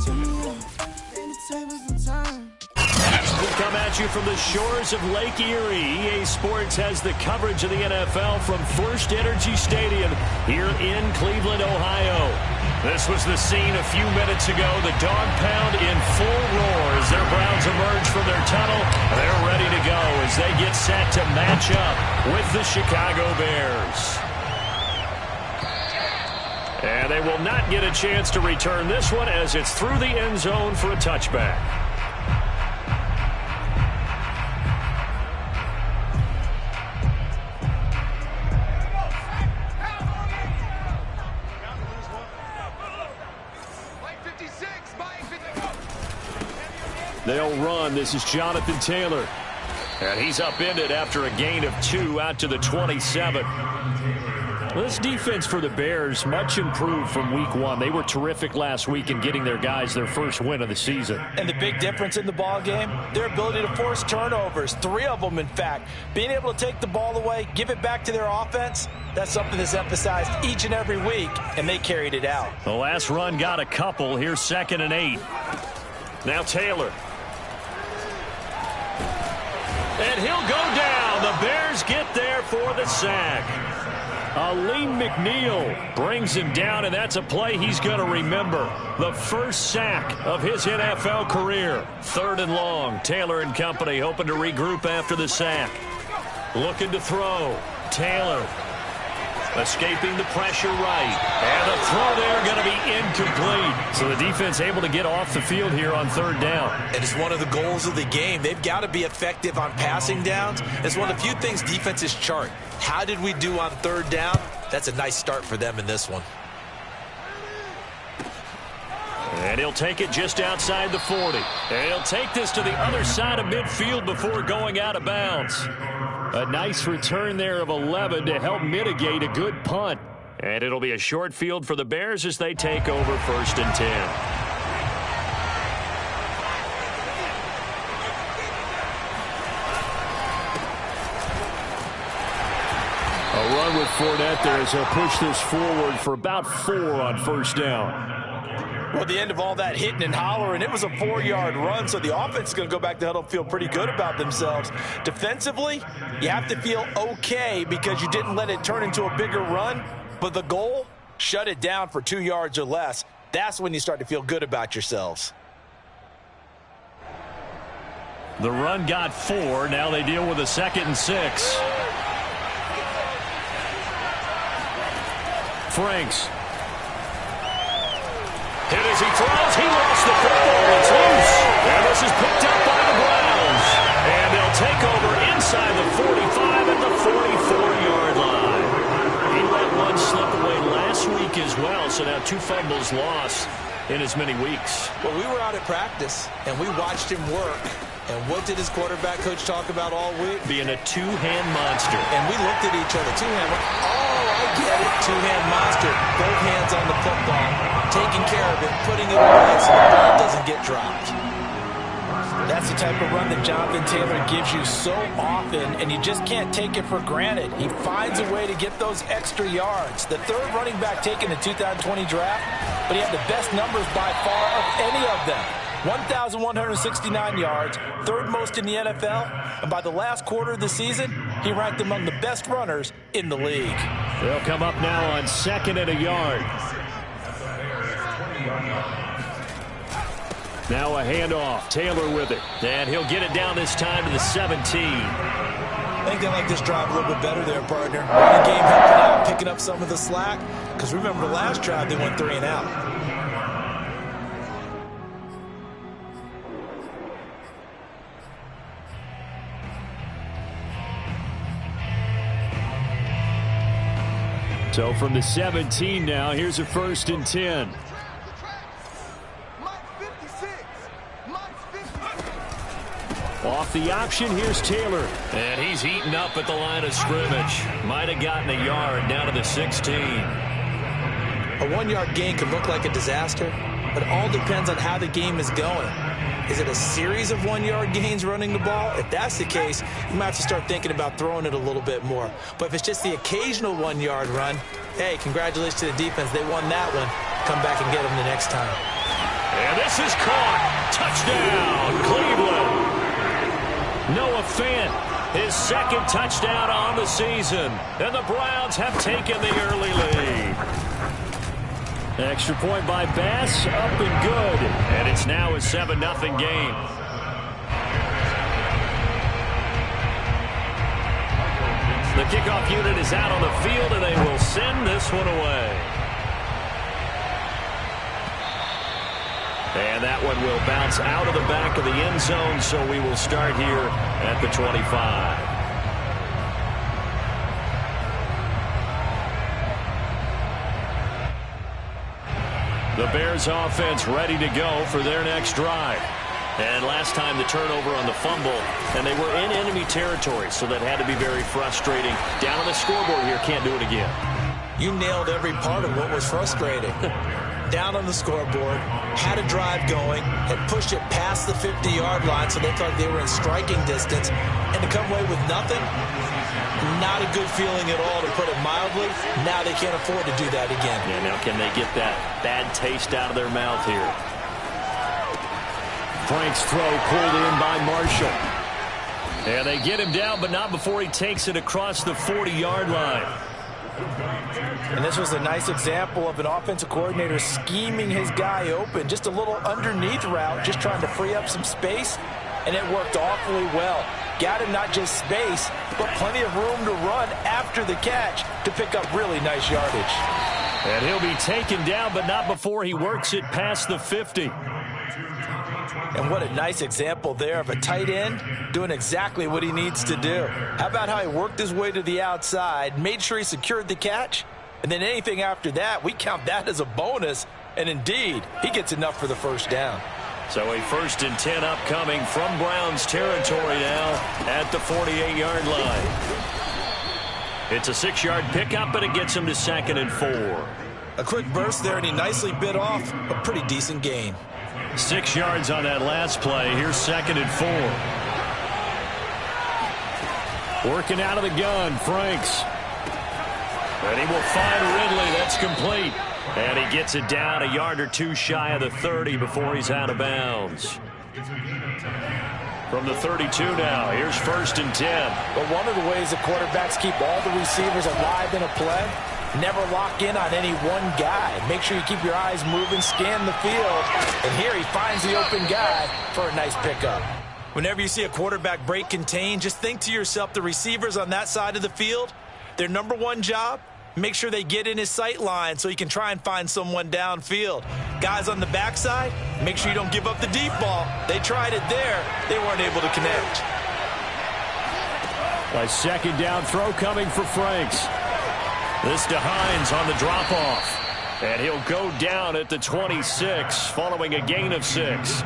We come at you from the shores of Lake Erie. EA Sports has the coverage of the NFL from First Energy Stadium here in Cleveland, Ohio. This was the scene a few minutes ago. The dog pound in full roar as their Browns emerge from their tunnel. They're ready to go as they get set to match up with the Chicago Bears. And they will not get a chance to return this one as it's through the end zone for a touchback. They'll run. This is Jonathan Taylor. And he's upended after a gain of 2 out to the 27. This defense for the Bears, much improved from week 1. They were terrific last week in getting their guys their first win of the season. And the big difference in the ball game, their ability to force turnovers, 3 of them in fact. Being able to take the ball away, give it back to their offense, that's something that's emphasized each and every week, and they carried it out. The last run got a couple. Here's 2nd and 8. Now Taylor. And he'll go down. The Bears get there for the sack. Aleem McNeil brings him down, and that's a play he's going to remember. The first sack of his NFL career. 3rd and long. Taylor and company hoping to regroup after the sack. Looking to throw. Taylor escaping the pressure right. And the throw there going to be incomplete. So the defense able to get off the field here on 3rd down. It is one of the goals of the game. They've got to be effective on passing downs. It's one of the few things defenses chart. How did we do on 3rd down? That's a nice start for them in this one. And he'll take it just outside the 40. And he'll take this to the other side of midfield before going out of bounds. A nice return there of 11 to help mitigate a good punt. And it'll be a short field for the Bears as they take over 1st and 10. A run with Fournette there as he'll push this forward for about 4 on 1st down. Well, the end of all that hitting and hollering, it was a 4-yard run, so the offense is going to go back to huddle and feel pretty good about themselves. Defensively, you have to feel okay because you didn't let it turn into a bigger run, but the goal, shut it down for 2 yards or less. That's when you start to feel good about yourselves. The run got 4. Now they deal with a 2nd and 6. Franks. Hit as he throws. He lost the football. It's loose. And this is picked up by the Browns. And they'll take over inside the 45 at the 44-yard line. He let one slip away last week as well, so now 2 fumbles lost in as many weeks. Well, we were out at practice, and we watched him work. And what did his quarterback coach talk about all week? Being a 2-hand monster. And we looked at each other. 2-hand. Oh, I get it. 2-hand monster. Both hands on the football. Taking care of it. Putting it away so the ball doesn't get dropped. That's the type of run that Jonathan Taylor gives you so often, and you just can't take it for granted. He finds a way to get those extra yards. The 3rd running back taken in the 2020 draft, but he had the best numbers by far of any of them. 1,169 yards, 3rd most in the NFL, and by the last quarter of the season, he ranked among the best runners in the league. They'll come up now on 2nd and a yard. Now a handoff. Taylor with it. And he'll get it down this time to the 17. I think they like this drive a little bit better there, partner. Running game helping out, picking up some of the slack. Because remember the last drive, they went 3 and out. So from the 17 now, here's a 1st and 10. Off the option, here's Taylor. And he's heating up at the line of scrimmage. Might have gotten a yard down to the 16. A 1-yard gain can look like a disaster, but it all depends on how the game is going. Is it a series of 1-yard gains running the ball? If that's the case, you might have to start thinking about throwing it a little bit more. But if it's just the occasional 1-yard run, hey, congratulations to the defense. They won that one. Come back and get them the next time. And this is caught. Touchdown, Cleveland. Noah Fant, his second touchdown on the season. And the Browns have taken the early lead. Extra point by Bass, up and good. And it's now a 7-0 game. The kickoff unit is out on the field, and they will send this one away. And that one will bounce out of the back of the end zone, so we will start here at the 25. The Bears offense ready to go for their next drive. And last time the turnover on the fumble, and they were in enemy territory, so that had to be very frustrating. Down on the scoreboard here, can't do it again. You nailed every part of what was frustrating. Down on the scoreboard, had a drive going, had pushed it past the 50-yard line, so they thought they were in striking distance, and to come away with nothing, not a good feeling at all, to put it mildly. Now they can't afford to do that again. Yeah, now can they get that bad taste out of their mouth here? Frank's throw pulled in by Marshall. And they get him down, but not before he takes it across the 40-yard line. And this was a nice example of an offensive coordinator scheming his guy open. Just a little underneath route, just trying to free up some space, and it worked awfully well. Got him not just space, but plenty of room to run after the catch to pick up really nice yardage. And he'll be taken down, but not before he works it past the 50. And what a nice example there of a tight end doing exactly what he needs to do. How about how he worked his way to the outside, made sure he secured the catch, and then anything after that, we count that as a bonus. And indeed, he gets enough for the first down. So a 1st and 10 upcoming from Browns territory now at the 48-yard line. It's a 6-yard pickup, and it gets him to 2nd and 4. A quick burst there, and he nicely bit off a pretty decent gain. 6 yards on that last play. Here's 2nd and 4. Working out of the gun, Franks. And he will find Ridley. That's complete. And he gets it down a yard or two shy of the 30 before he's out of bounds. From the 32 now, here's 1st and 10. But one of the ways the quarterbacks keep all the receivers alive in a play, never lock in on any one guy. Make sure you keep your eyes moving, scan the field. And here he finds the open guy for a nice pickup. Whenever you see a quarterback break contain, just think to yourself, the receivers on that side of the field, their number one job, make sure they get in his sight line so he can try and find someone downfield. Guys on the backside, make sure you don't give up the deep ball. They tried it there. They weren't able to connect. A 2nd down throw coming for Franks. This to Hines on the drop-off. And he'll go down at the 26 following a gain of 6.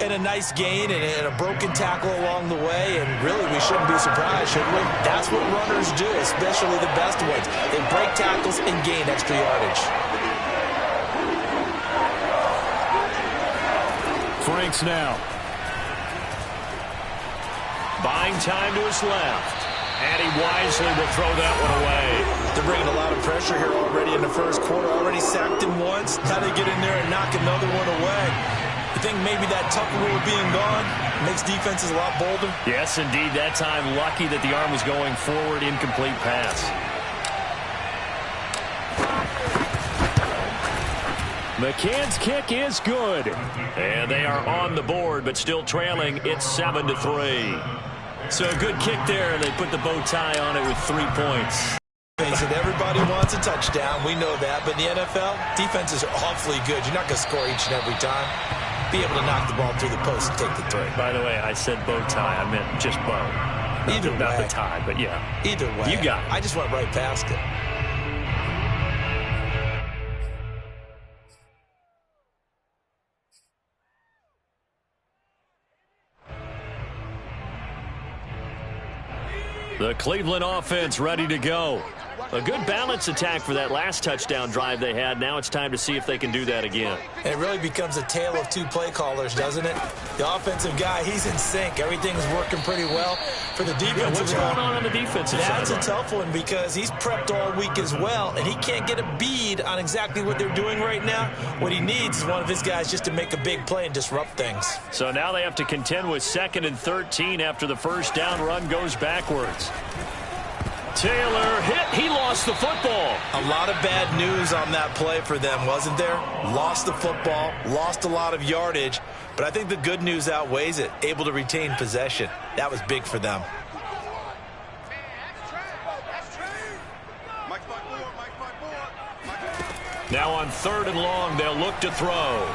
And a nice gain and a broken tackle along the way, and really we shouldn't be surprised, should we? That's what runners do, especially the best ones. They break tackles and gain extra yardage. Franks now. Buying time to his left. And he wisely will throw that one away. They're bringing a lot of pressure here already in the first quarter. Already sacked him once. How they get in there and knock another one away? You think maybe that Tucker rule being gone makes defenses a lot bolder? Yes, indeed. That time, lucky that the arm was going forward. Incomplete pass. McCann's kick is good. And they are on the board, but still trailing. It's 7-3. So a good kick there. They put the bow tie on it with 3 points. Face it, everybody wants a touchdown. We know that. But in the NFL, defenses are awfully good. You're not going to score each and every time. Be able to knock the ball through the post and take the three. By the way, I said bow tie. I meant just bow. Either way. Not the tie, but yeah. Either way. You got it. I just went right past it. The Cleveland offense ready to go. A good balance attack for that last touchdown drive they had. Now it's time to see if they can do that again. And it really becomes a tale of two play callers, doesn't it? The offensive guy, he's in sync. Everything's working pretty well. For the defensive what's going on the defensive side? That's a tough one because he's prepped all week as well, and he can't get a bead on exactly what they're doing right now. What he needs is one of his guys just to make a big play and disrupt things. So now they have to contend with 2nd and 13 after the first down run goes backwards. Taylor hit. He lost the football. A lot of bad news on that play for them, wasn't there? Lost the football, lost a lot of yardage, but I think the good news outweighs it. Able to retain possession. That was big for them. Now on 3rd and long, they'll look to throw.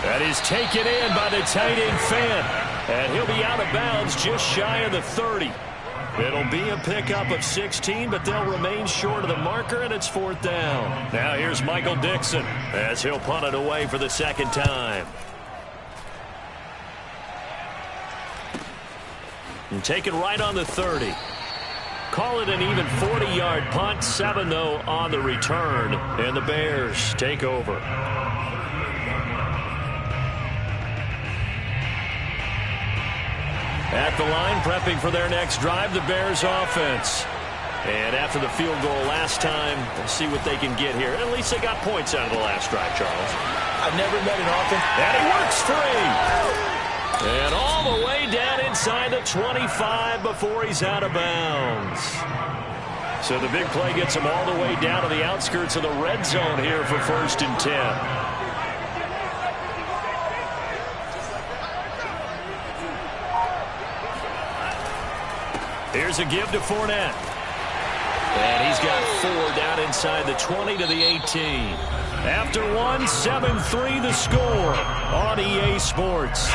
That is taken in by the tight end Fant. And he'll be out of bounds just shy of the 30. It'll be a pickup of 16, but they'll remain short of the marker, and it's 4th down. Now here's Michael Dixon as he'll punt it away for the 2nd time. And taken right on the 30. Call it an even 40-yard punt. 7, though, on the return. And the Bears take over. At the line, prepping for their next drive, the Bears offense. And after the field goal last time, we'll see what they can get here. At least they got points out of the last drive, Charles. I've never met an offense. And he works free. And all the way down inside the 25 before he's out of bounds. So the big play gets him all the way down to the outskirts of the red zone here for 1st and 10. Here's a give to Fournette. And he's got 4 down inside the 20 to the 18. After one, 7-3 the score on EA Sports.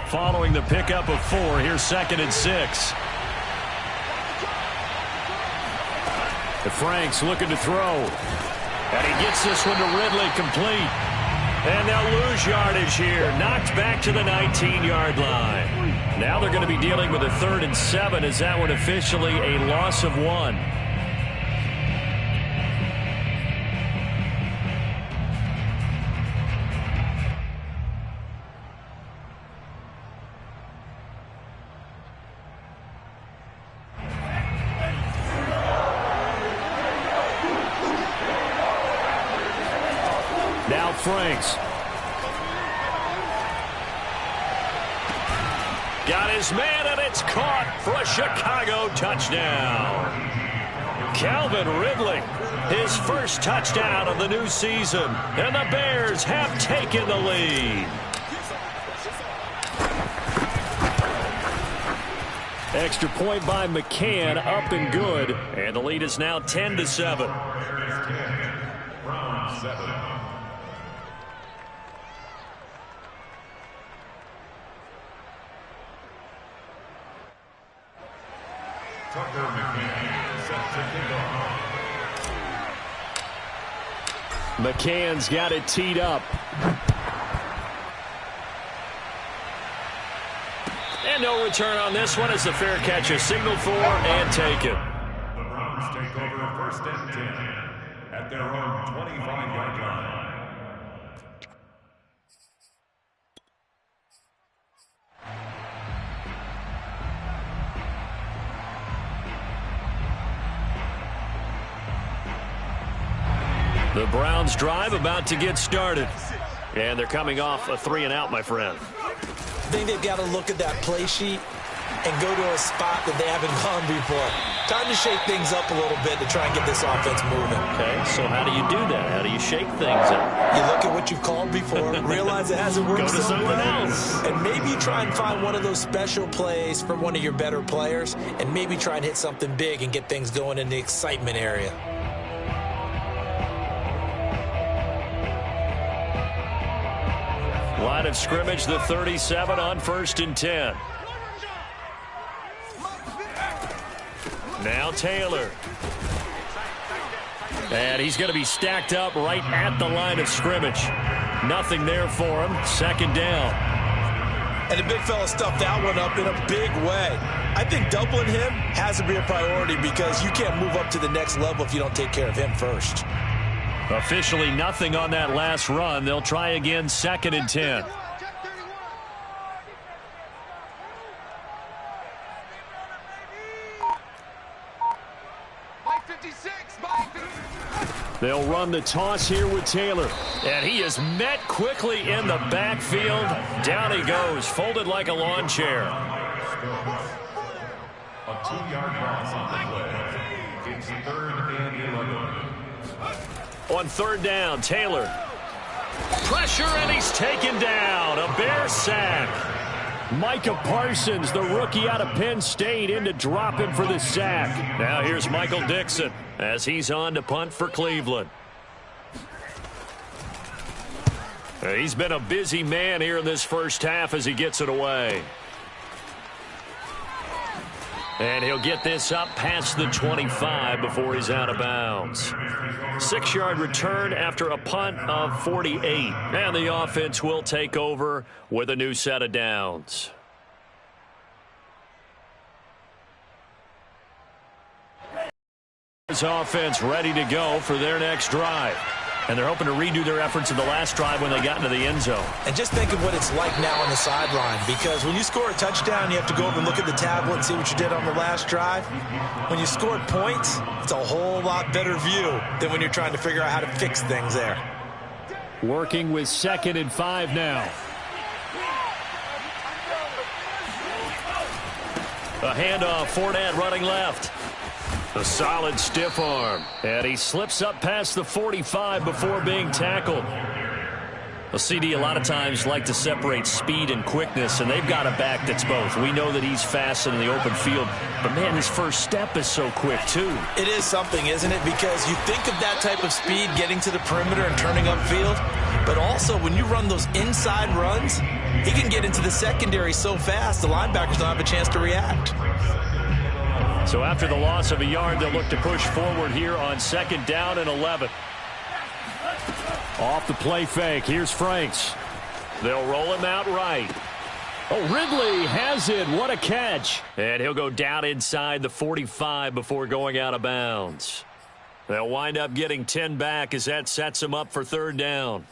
Following the pickup of 4, here's 2nd and 6. Franks looking to throw. And he gets this one to Ridley complete. And they'll lose yardage here. Knocked back to the 19-yard line. Now they're going to be dealing with a 3rd and 7. Is that one officially a loss of 1? Now Franks. Got his man, and it's caught for a Chicago touchdown. Calvin Ridley, his first touchdown of the new season. And the Bears have taken the lead. Extra point by McCann, up and good. And the lead is now 10-7. McCann's got it teed up. And no return on this one as the fair catch is signaled for and taken. The Browns take over 1st and 10 at their own 25-yard line. The Browns drive about to get started. And they're coming off a 3-and-out, my friend. I think they've got to look at that play sheet and go to a spot that they haven't gone before. Time to shake things up a little bit to try and get this offense moving. Okay, so how do you do that? How do you shake things up? You look at what you've called before, realize it hasn't worked Go to so something well, else. and maybe try and find one of those special plays from one of your better players, and maybe try and hit something big and get things going in the excitement area. Line of scrimmage, the 37 on 1st and 10. Now Taylor. And he's going to be stacked up right at the line of scrimmage. Nothing there for him. Second down. And the big fella stuffed that one up in a big way. I think doubling him has to be a priority because you can't move up to the next level if you don't take care of him first. Officially nothing on that last run. They'll try again, 2nd and 10. They'll run the toss here with Taylor. And he is met quickly in the backfield. Down he goes, folded like a lawn chair. A 2-yard loss on the play. It's 3rd and 11. On 3rd down, Taylor. Pressure, and he's taken down. A Bear sack. Micah Parsons, the rookie out of Penn State, in to drop him for the sack. Now here's Michael Dixon as he's on to punt for Cleveland. He's been a busy man here in this first half as he gets it away. And he'll get this up past the 25 before he's out of bounds. 6-yard return after a punt of 48. And the offense will take over with a new set of downs. His offense ready to go for their next drive. And they're hoping to redo their efforts in the last drive when they got into the end zone. And just think of what it's like now on the sideline, because when you score a touchdown, you have to go over and look at the tablet and see what you did on the last drive. When you scored points, it's a whole lot better view than when you're trying to figure out how to fix things there. Working with 2nd and 5 now. A handoff, Fournette running left. A solid stiff arm. And he slips up past the 45 before being tackled. A CD a lot of times like to separate speed and quickness, and they've got a back that's both. We know that he's fast in the open field, but man, his first step is so quick too. It is something, isn't it? Because you think of that type of speed getting to the perimeter and turning upfield, but also when you run those inside runs, he can get into the secondary so fast the linebackers don't have a chance to react. So after the loss of a yard, they'll look to push forward here on 2nd down and 11. Off the play fake, here's Franks. They'll roll him out right. Oh, Ridley has it. What a catch. And he'll go down inside the 45 before going out of bounds. They'll wind up getting 10 back as that sets him up for 3rd down.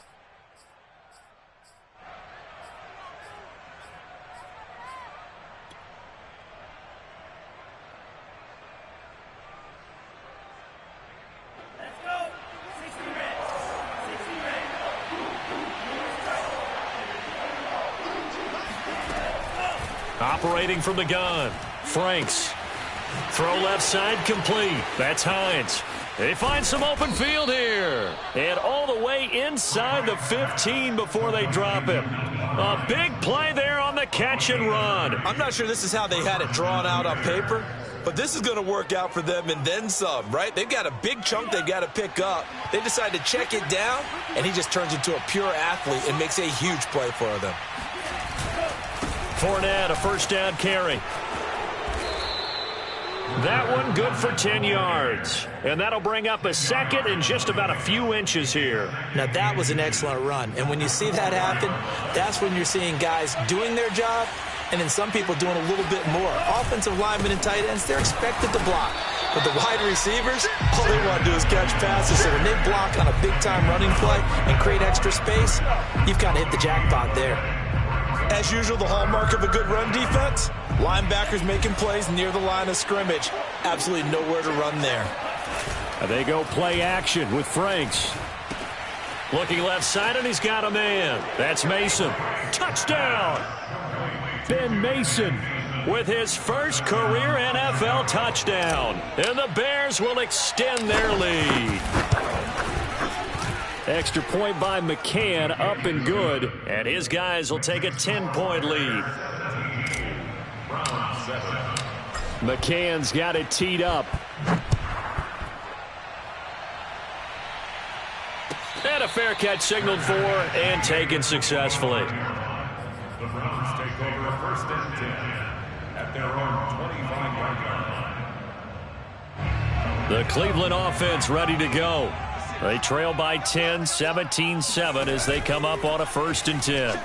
Operating from the gun, Franks. Throw left side complete. That's Hines. They find some open field here. And all the way inside the 15 before they drop him. A big play there on the catch and run. I'm not sure this is how they had it drawn out on paper, but this is going to work out for them and then some, right? They've got a big chunk they've got to pick up. They decide to check it down, and he just turns into a pure athlete and makes a huge play for them. Fournette, a 1st down carry. That one good for 10 yards. And that'll bring up a 2nd and just about a few inches here. Now, that was an excellent run. And when you see that happen, that's when you're seeing guys doing their job and then some people doing a little bit more. Offensive linemen and tight ends, they're expected to block. But the wide receivers, all they want to do is catch passes. So when they block on a big-time running play and create extra space, you've kind of hit the jackpot there. As usual, the hallmark of a good run defense, linebackers making plays near the line of scrimmage. Absolutely nowhere to run there. They go play action with Franks. Looking left side, and he's got a man. That's Mason. Touchdown! Ben Mason with his first career NFL touchdown. And the Bears will extend their lead. Extra point by McCann, up and good. And his guys will take a 10-point lead. McCann's got it teed up. And a fair catch signaled for and taken successfully. The Browns take over 1st and 10 at their own 25-yard line. The Cleveland offense ready to go. They trail by 10, 17-7 as they come up on a 1st and 10.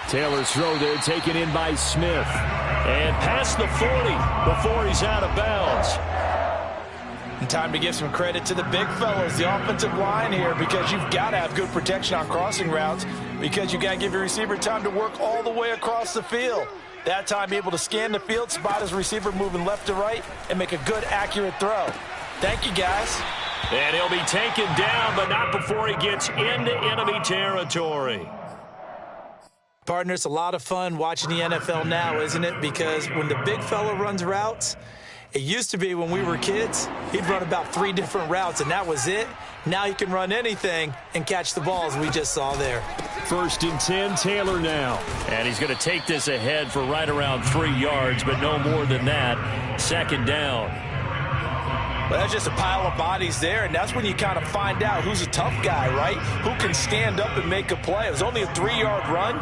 Taylor's throw there taken in by Smith. And past the 40 before he's out of bounds. And time to give some credit to the big fellows, the offensive line here, because you've got to have good protection on crossing routes because you got to give your receiver time to work all the way across the field. That time able to scan the field, spot his receiver moving left to right, and make a good, accurate throw. Thank you, guys. And he'll be taken down, but not before he gets into enemy territory. Partner, it's a lot of fun watching the NFL now, isn't it? Because when the big fella runs routes, it used to be when we were kids, he'd run about 3 different routes, and that was it. Now he can run anything and catch the balls we just saw there. 1st and 10, Taylor now. And he's going to take this ahead for right around 3 yards, but no more than that. 2nd down. Well, that's just a pile of bodies there, and that's when you kind of find out who's a tough guy, right? Who can stand up and make a play. It was only a 3-yard run,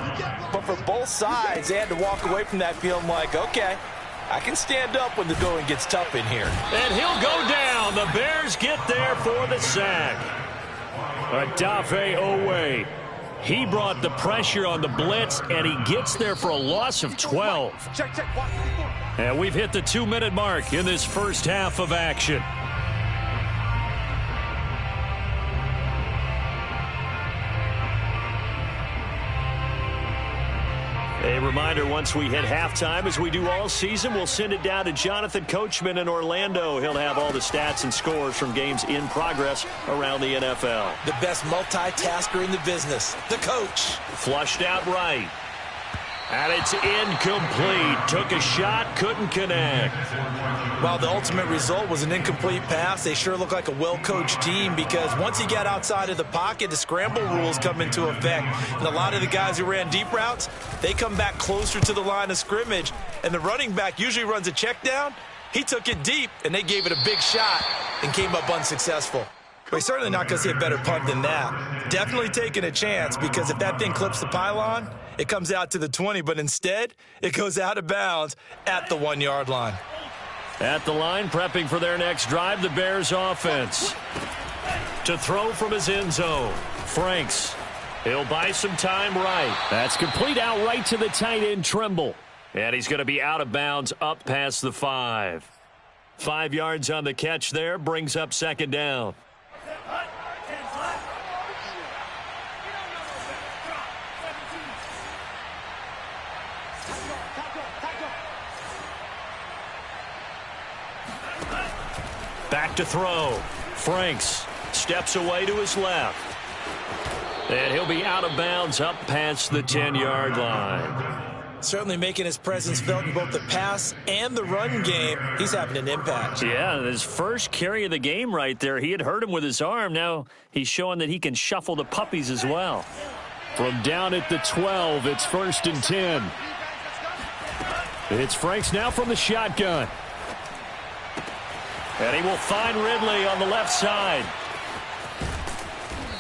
but for both sides, they had to walk away from that feeling like, okay, I can stand up when the going gets tough in here. And he'll go down. The Bears get there for the sack. Adafe Owe. He brought the pressure on the blitz, and he gets there for a loss of 12. And we've hit the 2-minute mark in this first half of action. A reminder, once we hit halftime, as we do all season, we'll send it down to Jonathan Coachman in Orlando. He'll have all the stats and scores from games in progress around the NFL. The best multitasker in the business, the coach. Flushed out right. And it's incomplete. Took a shot, couldn't connect. While the ultimate result was an incomplete pass, they sure look like a well-coached team because once he got outside of the pocket, the scramble rules come into effect. And a lot of the guys who ran deep routes, they come back closer to the line of scrimmage. And the running back usually runs a check down. He took it deep, and they gave it a big shot and came up unsuccessful. But he's certainly not going to see a better punt than that. Definitely taking a chance because if that thing clips the pylon, it comes out to the 20, but instead it goes out of bounds at the 1-yard line. At the line, prepping for their next drive, the Bears offense. To throw from his end zone, Franks. He'll buy some time right. That's complete out right to the tight end, Trimble. And he's going to be out of bounds up past the 5. 5 yards on the catch there, brings up 2nd down. Back to throw. Franks steps away to his left. And he'll be out of bounds up past the 10-yard line. Certainly making his presence felt in both the pass and the run game. He's having an impact. Yeah, his first carry of the game right there. He had hurt him with his arm. Now he's showing that he can shuffle the puppies as well. From down at the 12, it's 1st and 10. It's Franks now from the shotgun. And he will find Ridley on the left side.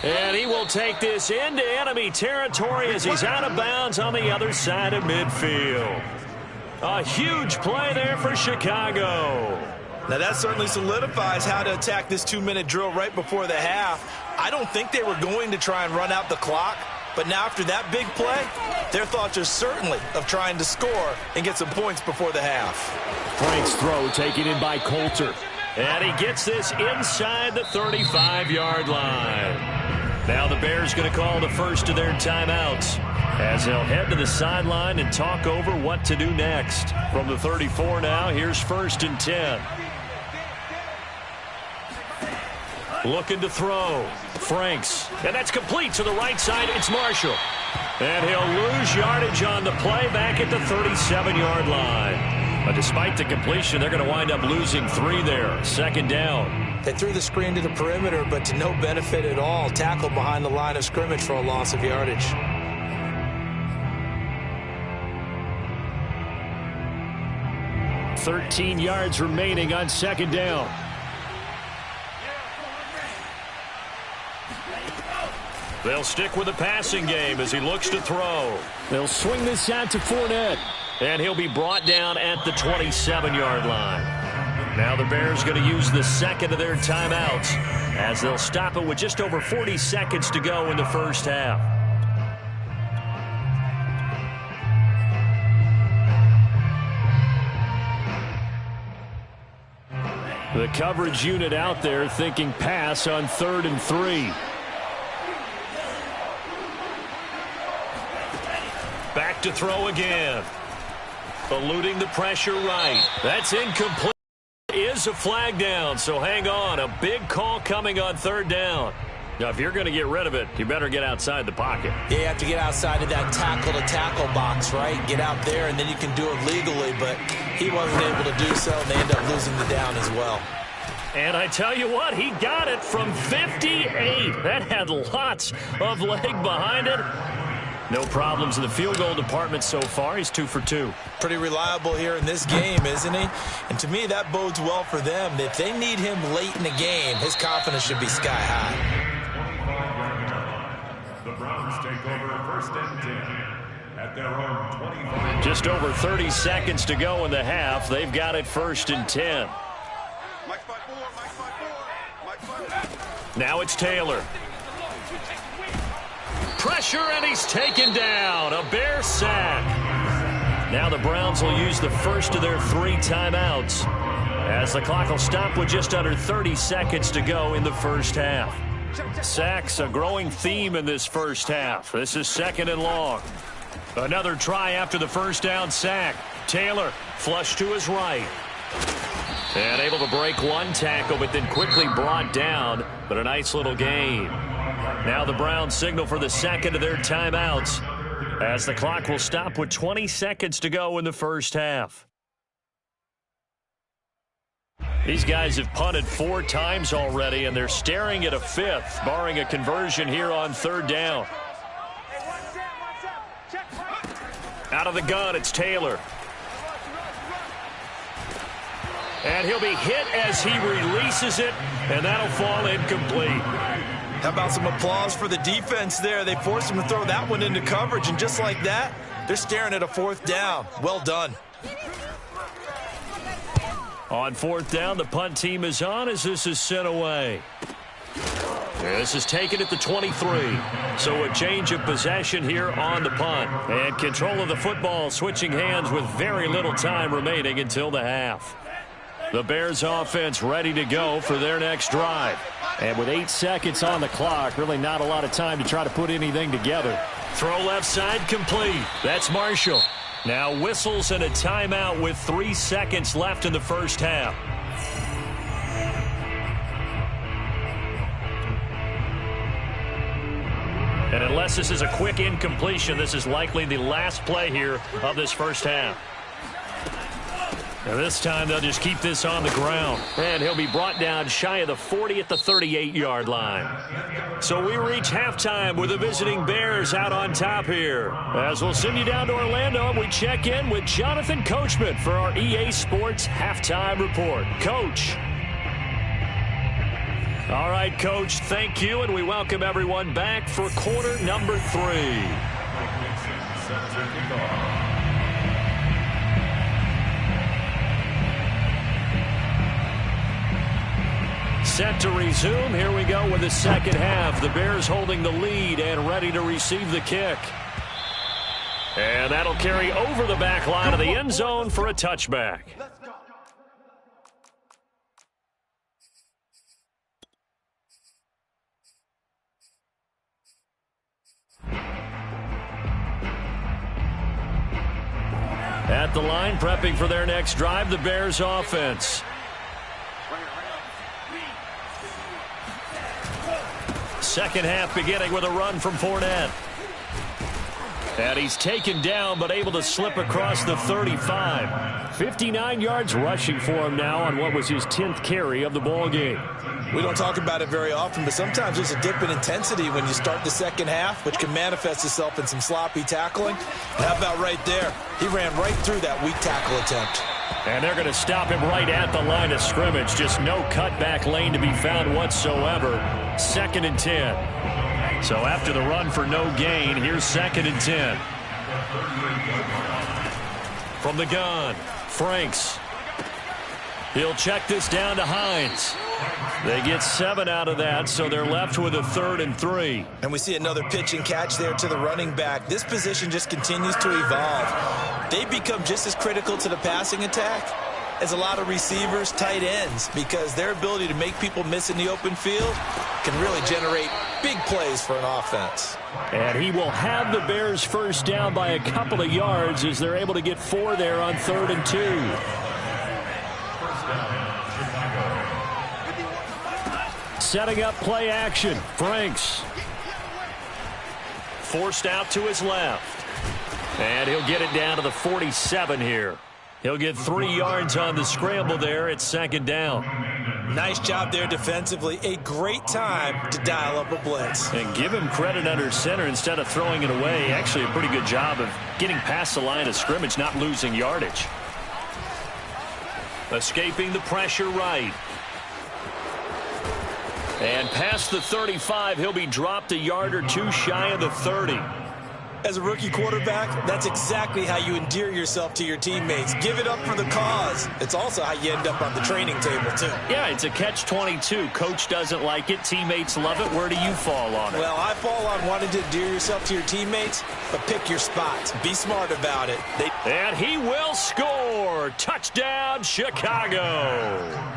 And he will take this into enemy territory as he's out of bounds on the other side of midfield. A huge play there for Chicago. Now that certainly solidifies how to attack this 2-minute drill right before the half. I don't think they were going to try and run out the clock, but now after that big play, their thoughts are certainly of trying to score and get some points before the half. Frank's throw taken in by Coulter. And he gets this inside the 35-yard line. Now the Bears going to call the first of their timeouts as they'll head to the sideline and talk over what to do next. From the 34 now, here's 1st and 10. Looking to throw. Franks. And that's complete to the right side. It's Marshall. And he'll lose yardage on the play back at the 37-yard line. But despite the completion, they're going to wind up losing 3 there. 2nd down. They threw the screen to the perimeter, but to no benefit at all. Tackled behind the line of scrimmage for a loss of yardage. $13 yards remaining on 2nd down. They'll stick with the passing game as he looks to throw. They'll swing this out to Fournette. And he'll be brought down at the 27-yard line. Now the Bears going to use the second of their timeouts as they'll stop it with just over 40 seconds to go in the first half. The coverage unit out there thinking pass on 3rd and 3. Back to throw again. Eluding the pressure right. That's incomplete. Is a flag down, so hang on. A big call coming on 3rd down. Now, if you're going to get rid of it, you better get outside the pocket. Yeah, you have to get outside of that tackle-to-tackle box, right? Get out there, and then you can do it legally, but he wasn't able to do so, and they end up losing the down as well. And I tell you what, he got it from 58. That had lots of leg behind it. No problems in the field goal department so far. He's 2 for 2. Pretty reliable here in this game, isn't he? And to me, that bodes well for them. If they need him late in the game, his confidence should be sky high. The Browns take over 1st and 10 at their own 25. Just over 30 seconds to go in the half. They've got it 1st and 10. Now it's Taylor. Pressure, and he's taken down. A Bear sack. Now the Browns will use the first of their 3 timeouts as the clock will stop with just under 30 seconds to go in the first half. Sacks, a growing theme in this first half. This is 2nd and long. Another try after the first down sack. Taylor flush to his right. And able to break one tackle, but then quickly brought down. But a nice little gain. Now the Browns signal for the second of their timeouts as the clock will stop with 20 seconds to go in the first half. These guys have punted 4 times already, and they're staring at a 5th, barring a conversion here on 3rd down. Out of the gun, it's Taylor. And he'll be hit as he releases it, and that'll fall incomplete. How about some applause for the defense there? They forced him to throw that one into coverage, and just like that, they're staring at a 4th down. Well done. On 4th down, the punt team is on as this is sent away. This is taken at the 23. So a change of possession here on the punt. And control of the football switching hands with very little time remaining until the half. The Bears offense ready to go for their next drive. And with 8 seconds on the clock, really not a lot of time to try to put anything together. Throw left side complete. That's Marshall. Now whistles and a timeout with 3 seconds left in the first half. And unless this is a quick incompletion, this is likely the last play here of this first half. And this time they'll just keep this on the ground. And he'll be brought down shy of the 40 at the 38-yard line. So we reach halftime with the visiting Bears out on top here. As we'll send you down to Orlando, and we check in with Jonathan Coachman for our EA Sports Halftime Report. Coach. All right, Coach, thank you, and we welcome everyone back for quarter number 3. Set to resume. Here we go with the second half. The Bears holding the lead and ready to receive the kick. And that'll carry over the back line of the end zone for a touchback. At the line, prepping for their next drive, the Bears offense. Second half beginning with a run from Fournette. And he's taken down but able to slip across the 35. 59 yards rushing for him now on what was his 10th carry of the ball game. We don't talk about it very often, but sometimes there's a dip in intensity when you start the second half, which can manifest itself in some sloppy tackling. And how about right there? He ran right through that weak tackle attempt. And they're going to stop him right at the line of scrimmage. Just no cutback lane to be found whatsoever. 2nd and 10. So after the run for no gain, here's 2nd and 10. From the gun, Franks. He'll check this down to Hines. They get 7 out of that, so they're left with a 3rd and 3. And we see another pitch and catch there to the running back. This position just continues to evolve. They become just as critical to the passing attack as a lot of receivers, tight ends, because their ability to make people miss in the open field can really generate big plays for an offense. And he will have the Bears first down by a couple of yards as they're able to get 4 there on 3rd and 2. Setting up play action. Franks. Forced out to his left. And he'll get it down to the 47 here. He'll get 3 yards on the scramble there at 2nd down. Nice job there defensively. A great time to dial up a blitz. And give him credit under center instead of throwing it away. Actually a pretty good job of getting past the line of scrimmage, not losing yardage. Escaping the pressure right. And past the 35, he'll be dropped a yard or 2 shy of the 30. As a rookie quarterback, that's exactly how you endear yourself to your teammates. Give it up for the cause. It's also how you end up on the training table, too. Yeah, it's a catch-22. Coach doesn't like it. Teammates love it. Where do you fall on it? Well, I fall on wanting to endear yourself to your teammates, but pick your spots. Be smart about it. And he will score. Touchdown, Chicago.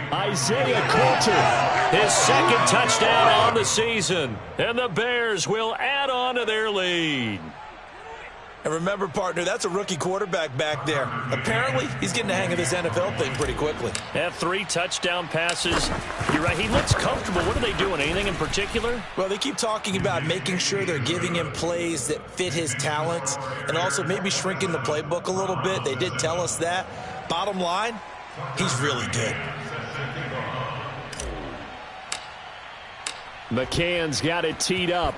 Isaiah Coulter, his 2nd touchdown on the season. And the Bears will add on to their lead. And remember, partner, that's a rookie quarterback back there. Apparently, he's getting the hang of this NFL thing pretty quickly. Have 3 touchdown passes. You're right, he looks comfortable. What are they doing? Anything in particular? Well, they keep talking about making sure they're giving him plays that fit his talents and also maybe shrinking the playbook a little bit. They did tell us that. Bottom line, he's really good. McCann's got it teed up.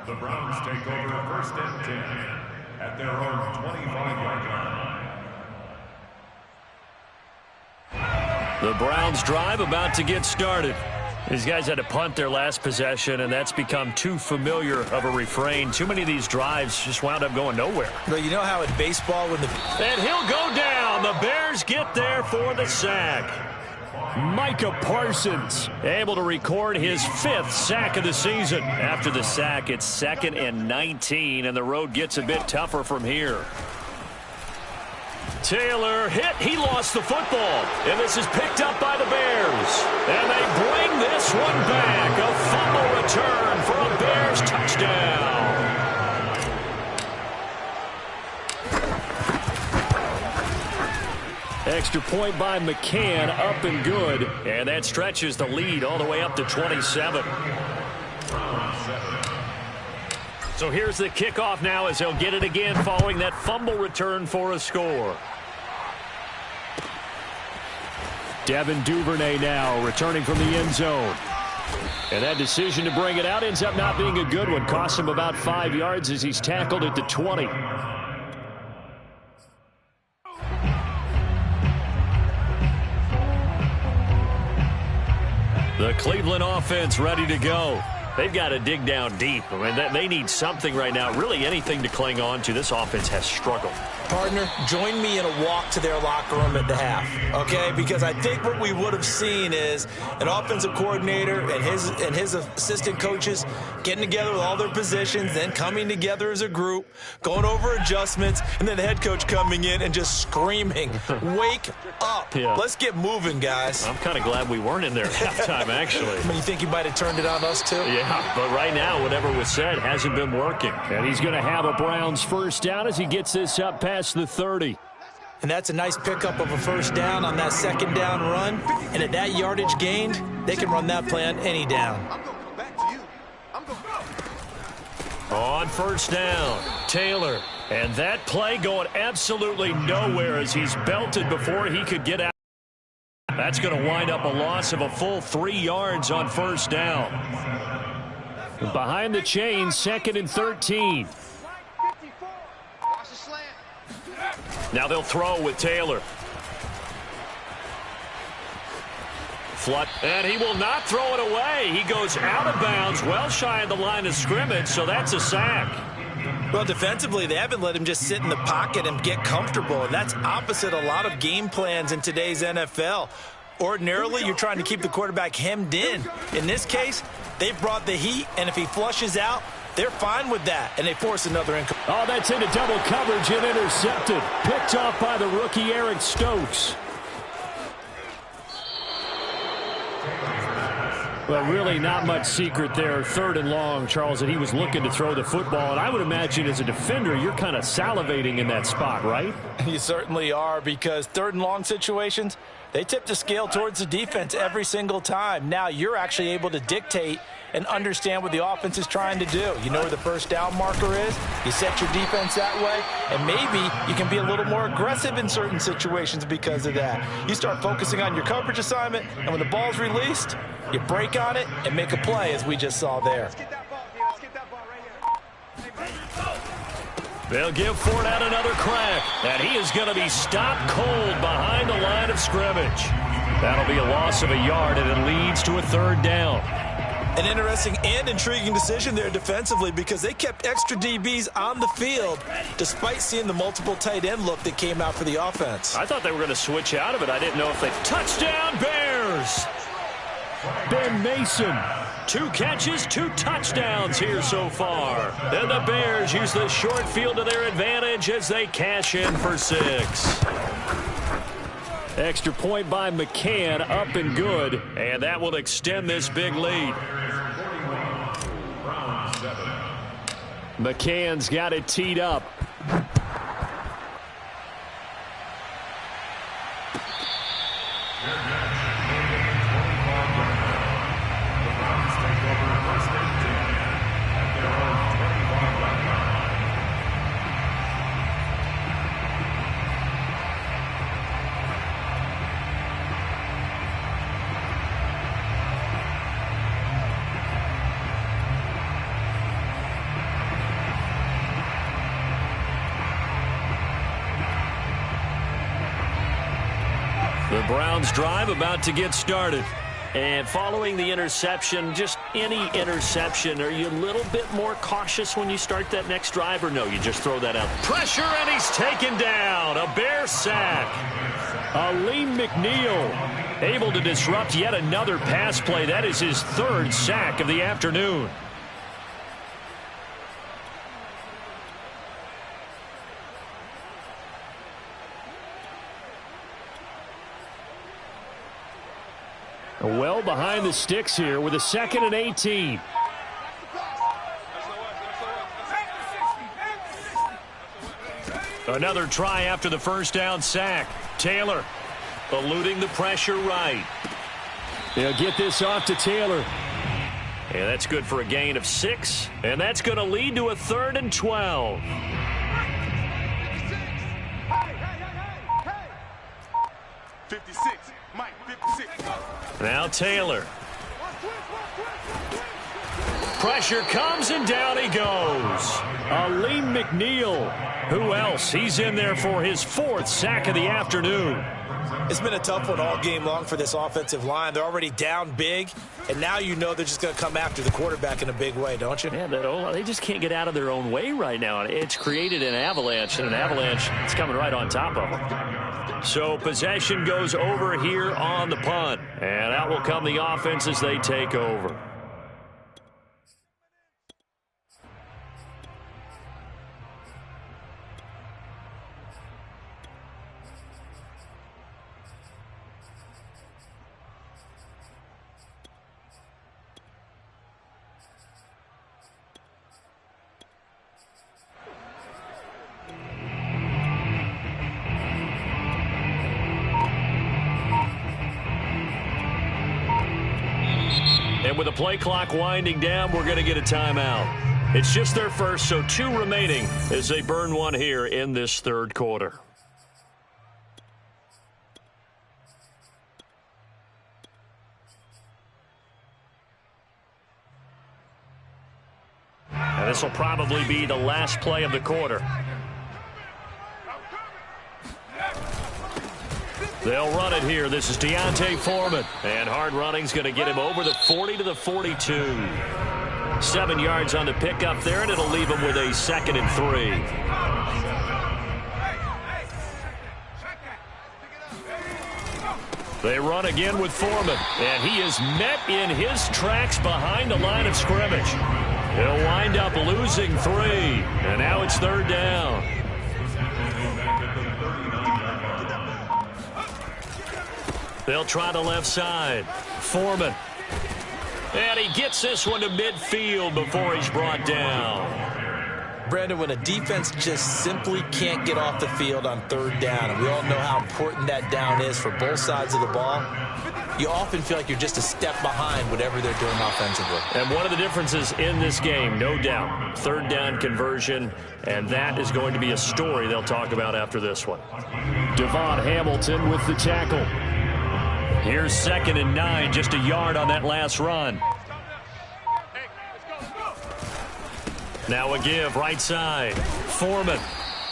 The Browns take over 1st and 10 at their own 25-yard line. The Browns drive about to get started. These guys had to punt their last possession, and that's become too familiar of a refrain. Too many of these drives just wound up going nowhere. But you know how in baseball when the... And he'll go down. The Bears get there for the sack. Micah Parsons able to record his 5th sack of the season. After the sack, it's 2nd and 19, and the road gets a bit tougher from here. Taylor hit. He lost the football. And this is picked up by the Bears. And they bring this one back. A fumble return for a Bears touchdown. Extra point by McCann, up and good. And that stretches the lead all the way up to 27. So here's the kickoff now as they'll get it again following that fumble return for a score. Devin Duvernay now returning from the end zone. And that decision to bring it out ends up not being a good one. Costs him about 5 yards as he's tackled at the 20. The Cleveland offense ready to go. They've got to dig down deep. I mean, they need something right now, really anything to cling on to. This offense has struggled. Partner, join me in a walk to their locker room at the half, okay? Because I think what we would have seen is an offensive coordinator and his assistant coaches getting together with all their positions, then coming together as a group, going over adjustments, and then the head coach coming in and just screaming, wake up. Yeah. Let's get moving, guys. I'm kind of glad we weren't in there at halftime, actually. I mean, you think he might have turned it on us, too? Yeah, but right now, whatever was said hasn't been working. And he's going to have a Browns first down as he gets this up past the 30. And that's a nice pickup of a first down on that 2nd down run. And at that yardage gained, they can run that play on any down. On first down, Taylor. And that play going absolutely nowhere as he's belted before he could get out. That's going to wind up a loss of a full 3 yards on first down. Behind the chains, 2nd and 13. Now they'll throw with Taylor. And he will not throw it away. He goes out of bounds, well shy of the line of scrimmage, so that's a sack. Well, defensively, they haven't let him just sit in the pocket and get comfortable, and that's opposite a lot of game plans in today's NFL. Ordinarily, you're trying to keep the quarterback hemmed in. In this case, they brought the heat, and if he flushes out, they're fine with that, and they force another incomplete. Oh, that's into double coverage and intercepted. Picked off by the rookie Eric Stokes. Well, really not much secret there. 3rd and long, Charles, that he was looking to throw the football. And I would imagine as a defender, you're kind of salivating in that spot, right? You certainly are, because 3rd and long situations, they tip the scale towards the defense every single time. Now you're actually able to dictate and understand what the offense is trying to do. You know where the first down marker is. You set your defense that way, and maybe you can be a little more aggressive in certain situations because of that. You start focusing on your coverage assignment, and when the ball's released, you break on it and make a play, as we just saw there. They'll give Fournette another crack, and he is going to be stopped cold behind the line of scrimmage. That'll be a loss of a yard, and it leads to a 3rd down. An interesting and intriguing decision there defensively, because they kept extra DBs on the field despite seeing the multiple tight end look that came out for the offense. I thought they were going to switch out of it. I didn't know if they... Touchdown, Bears! Ben Mason. 2 catches, 2 touchdowns here so far. And the Bears use the short field to their advantage as they cash in for 6. Extra point by McCann, up and good. And that will extend this big lead. McCann's got it teed up. The Browns drive about to get started. And following the interception, just any interception, are you a little bit more cautious when you start that next drive, or no, you just throw that out? Pressure, and he's taken down. A Bear sack. Aleem McNeil able to disrupt yet another pass play. That is his 3rd sack of the afternoon. Well behind the sticks here with a 2nd and 18. Another try after the first down sack. Taylor eluding the pressure right. They'll get this off to Taylor. And that's good for a gain of 6. And that's going to lead to a 3rd and 12. Now Taylor. Pressure comes, and down he goes. Aleem McNeil. Who else? He's in there for his 4th sack of the afternoon. It's been a tough one all game long for this offensive line. They're already down big, and now you know they're just going to come after the quarterback in a big way, don't you? Yeah, they just can't get out of their own way right now. It's created an avalanche, and an avalanche is coming right on top of them. So possession goes over here on the punt, and out will come the offense as they take over. And with the play clock winding down, we're going to get a timeout. It's just their first, so 2 remaining as they burn one here in this 3rd quarter. And this will probably be the last play of the quarter. They'll run it here. This is Deontay Foreman. And hard running's going to get him over the 40 to the 42. 7 yards on the pickup there, and it'll leave him with a 2nd and 3. They run again with Foreman, and he is met in his tracks behind the line of scrimmage. He'll wind up losing 3, and now it's 3rd down. They'll try the left side. Foreman. And he gets this one to midfield before he's brought down. Brandon, when a defense just simply can't get off the field on 3rd down, and we all know how important that down is for both sides of the ball, you often feel like you're just a step behind whatever they're doing offensively. And one of the differences in this game, no doubt, 3rd down conversion, and that is going to be a story they'll talk about after this one. Devon Hamilton with the tackle. Here's 2nd and 9, just a yard on that last run. Now a give, right side. Foreman.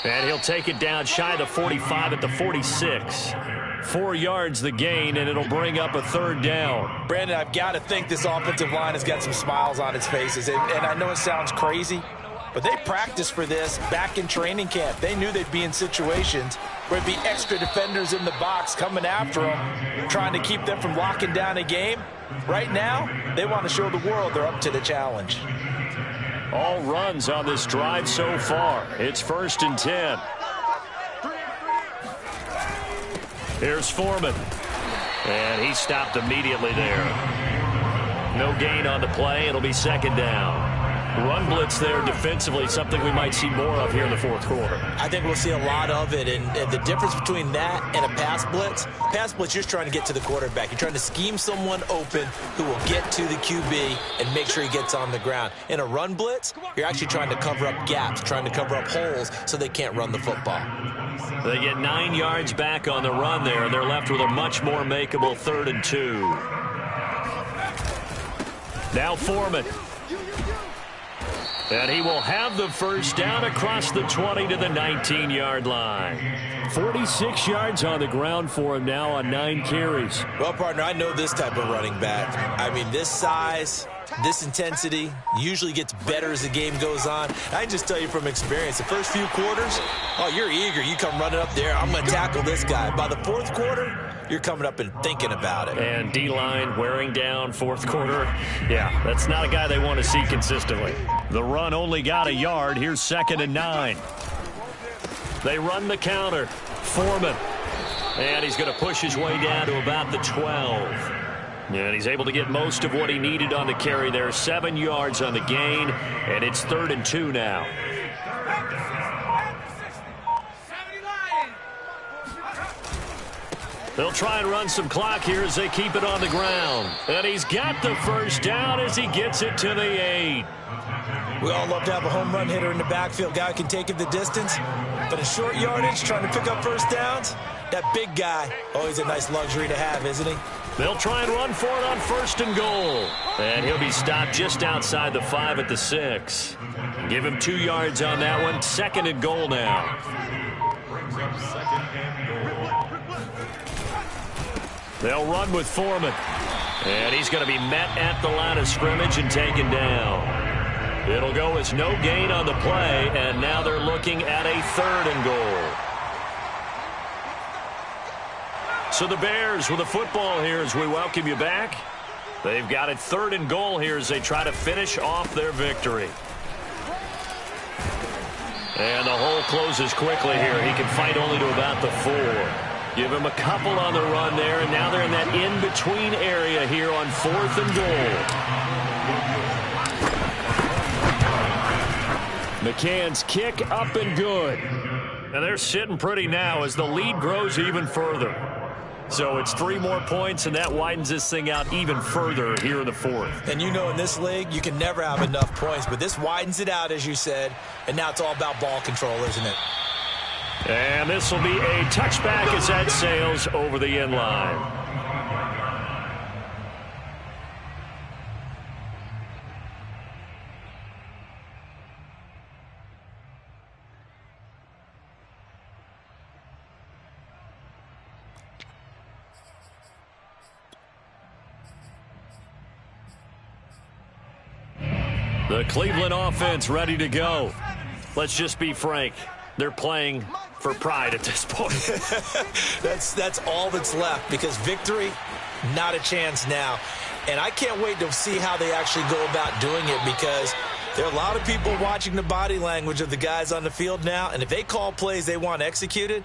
And he'll take it down shy of the 45 at the 46. 4 yards the gain, and it'll bring up a 3rd down. Brandon, I've got to think this offensive line has got some smiles on its faces. And I know it sounds crazy, but they practiced for this back in training camp. They knew they'd be in situations where it'd be extra defenders in the box coming after them, trying to keep them from locking down a game. Right now, they want to show the world they're up to the challenge. All runs on this drive so far. It's 1st and 10. Here's Foreman. And he stopped immediately there. No gain on the play. It'll be 2nd down. Run blitz there defensively, something we might see more of here in the 4th quarter. I think we'll see a lot of it, and the difference between that and a pass blitz, you're just trying to get to the quarterback. You're trying to scheme someone open who will get to the QB and make sure he gets on the ground. In a run blitz, you're actually trying to cover up gaps, trying to cover up holes so they can't run the football. They get 9 yards back on the run there, and they're left with a much more makeable 3rd and 2. Now Foreman. And he will have the 1st down across the 20 to the 19-yard line. 46 yards on the ground for him now on 9 carries. Well, partner, I know this type of running back. I mean, this size, this intensity usually gets better as the game goes on. I can just tell you from experience, the first few quarters, oh, you're eager. You come running up there, I'm going to tackle this guy. By the 4th quarter, you're coming up and thinking about it. And D-line wearing down 4th quarter. Yeah, that's not a guy they want to see consistently. The run only got a yard. Here's 2nd and 9. They run the counter. Foreman. And he's going to push his way down to about the 12. And he's able to get most of what he needed on the carry there. 7 yards on the gain. And it's 3rd and 2 now. They'll try and run some clock here as they keep it on the ground. And he's got the 1st down as he gets it to the 8. We all love to have a home run hitter in the backfield, guy who can take it the distance. But in short yardage, trying to pick up 1st downs, that big guy, always a nice luxury to have, isn't he? They'll try and run for it on 1st and goal. And he'll be stopped just outside the 5 at the 6. Give him 2 yards on that one. 2nd and goal now. Brings up 2nd and goal. They'll run with Foreman. And he's going to be met at the line of scrimmage and taken down. It'll go as no gain on the play, and now they're looking at a 3rd and goal. So the Bears with the football here as we welcome you back. They've got it 3rd and goal here as they try to finish off their victory. And the hole closes quickly here. He can fight only to about the 4. Give him a couple on the run there, and now they're in that in-between area here on 4th and goal. McCann's kick up and good. And they're sitting pretty now as the lead grows even further. So it's 3 more points, and that widens this thing out even further here in the 4th. And you know in this league, you can never have enough points, but this widens it out, as you said, and now it's all about ball control, isn't it? And this will be a touchback as that sails over the end line. The Cleveland offense ready to go. Let's just be frank. They're playing for pride at this point. That's all that's left, because victory, not a chance now. And I can't wait to see how they actually go about doing it, because there are a lot of people watching the body language of the guys on the field now, and if they call plays they want executed,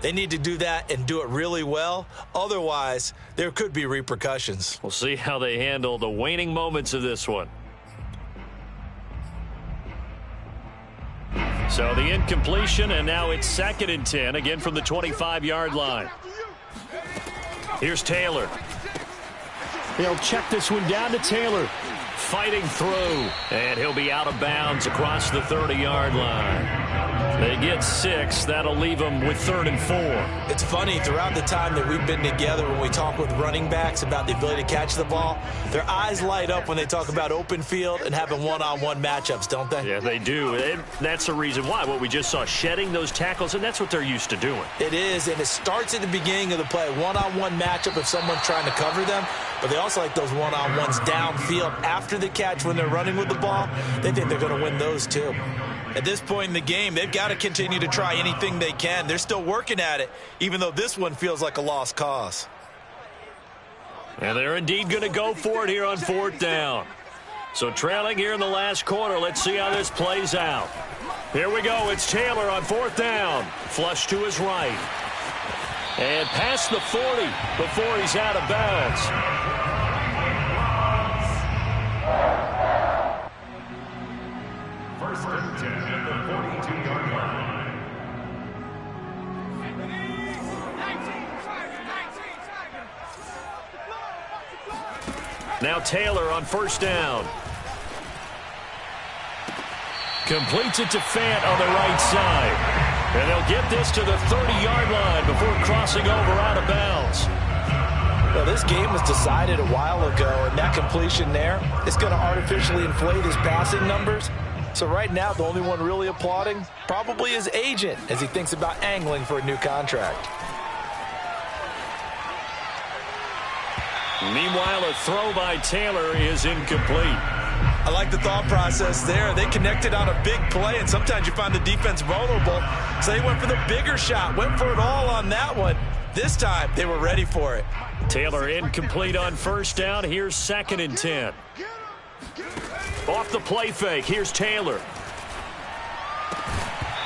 they need to do that and do it really well. Otherwise, there could be repercussions. We'll see how they handle the waning moments of this one. So the incompletion, and now it's 2nd and 10, again from the 25-yard line. Here's Taylor. They'll check this one down to Taylor. Fighting through, and he'll be out of bounds across the 30-yard line. They get 6. That'll leave them with 3rd and 4. It's funny, throughout the time that we've been together, when we talk with running backs about the ability to catch the ball, their eyes light up when they talk about open field and having one-on-one matchups, don't they? Yeah, they do. And that's the reason why. What we just saw, shedding those tackles, and that's what they're used to doing. It is, and it starts at the beginning of the play. One-on-one matchup if someone's trying to cover them, but they also like those one-on-ones downfield after the catch when they're running with the ball. They think they're going to win those too. At this point in the game, they've got to continue to try anything they can. They're still working at it, even though this one feels like a lost cause. And they're indeed going to go for it here on 4th down. So trailing here in the last quarter, let's see how this plays out. Here we go. It's Taylor on 4th down. Flush to his right. And past the 40 before he's out of bounds. First and 10 at the 42-yard line. Now Taylor on 1st down. Completes it to Fant on the right side. And they'll get this to the 30-yard line before crossing over out of bounds. Well, this game was decided a while ago, and that completion there is going to artificially inflate his passing numbers. So right now, the only one really applauding probably his agent as he thinks about angling for a new contract. Meanwhile, a throw by Taylor is incomplete. I like the thought process there. They connected on a big play, and sometimes you find the defense vulnerable. So they went for the bigger shot, went for it all on that one. This time, they were ready for it. Taylor incomplete on 1st down. Here's 2nd and 10. Off the play fake, here's Taylor.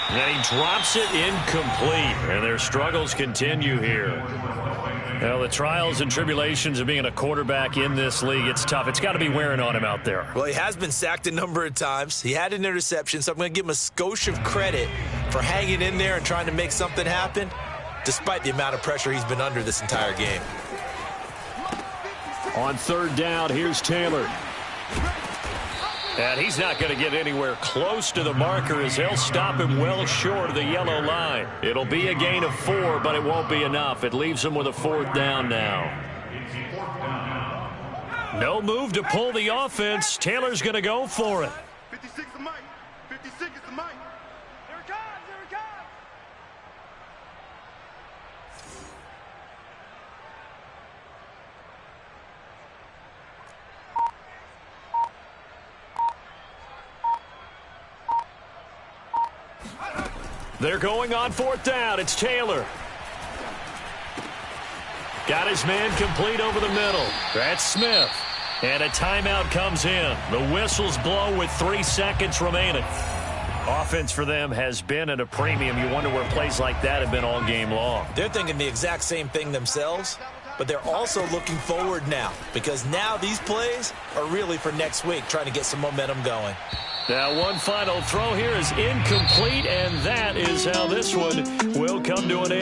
And he drops it incomplete. And their struggles continue here. Well, the trials and tribulations of being a quarterback in this league, it's tough. It's got to be wearing on him out there. Well, he has been sacked a number of times. He had an interception, so I'm going to give him a skosh of credit for hanging in there and trying to make something happen, despite the amount of pressure he's been under this entire game. On 3rd down, here's Taylor. And he's not going to get anywhere close to the marker as they'll stop him well short of the yellow line. It'll be a gain of 4, but it won't be enough. It leaves him with a 4th down now. No move to pull the offense. Taylor's going to go for it. 56 is Mike. 56 is the Mike. There it comes. There it comes. They're going on 4th down. It's Taylor. Got his man complete over the middle. That's Smith. And a timeout comes in. The whistles blow with 3 seconds remaining. Offense for them has been at a premium. You wonder where plays like that have been all game long. They're thinking the exact same thing themselves, but they're also looking forward now, because now these plays are really for next week, trying to get some momentum going. Now one final throw here is incomplete, and that is how this one will come to an end.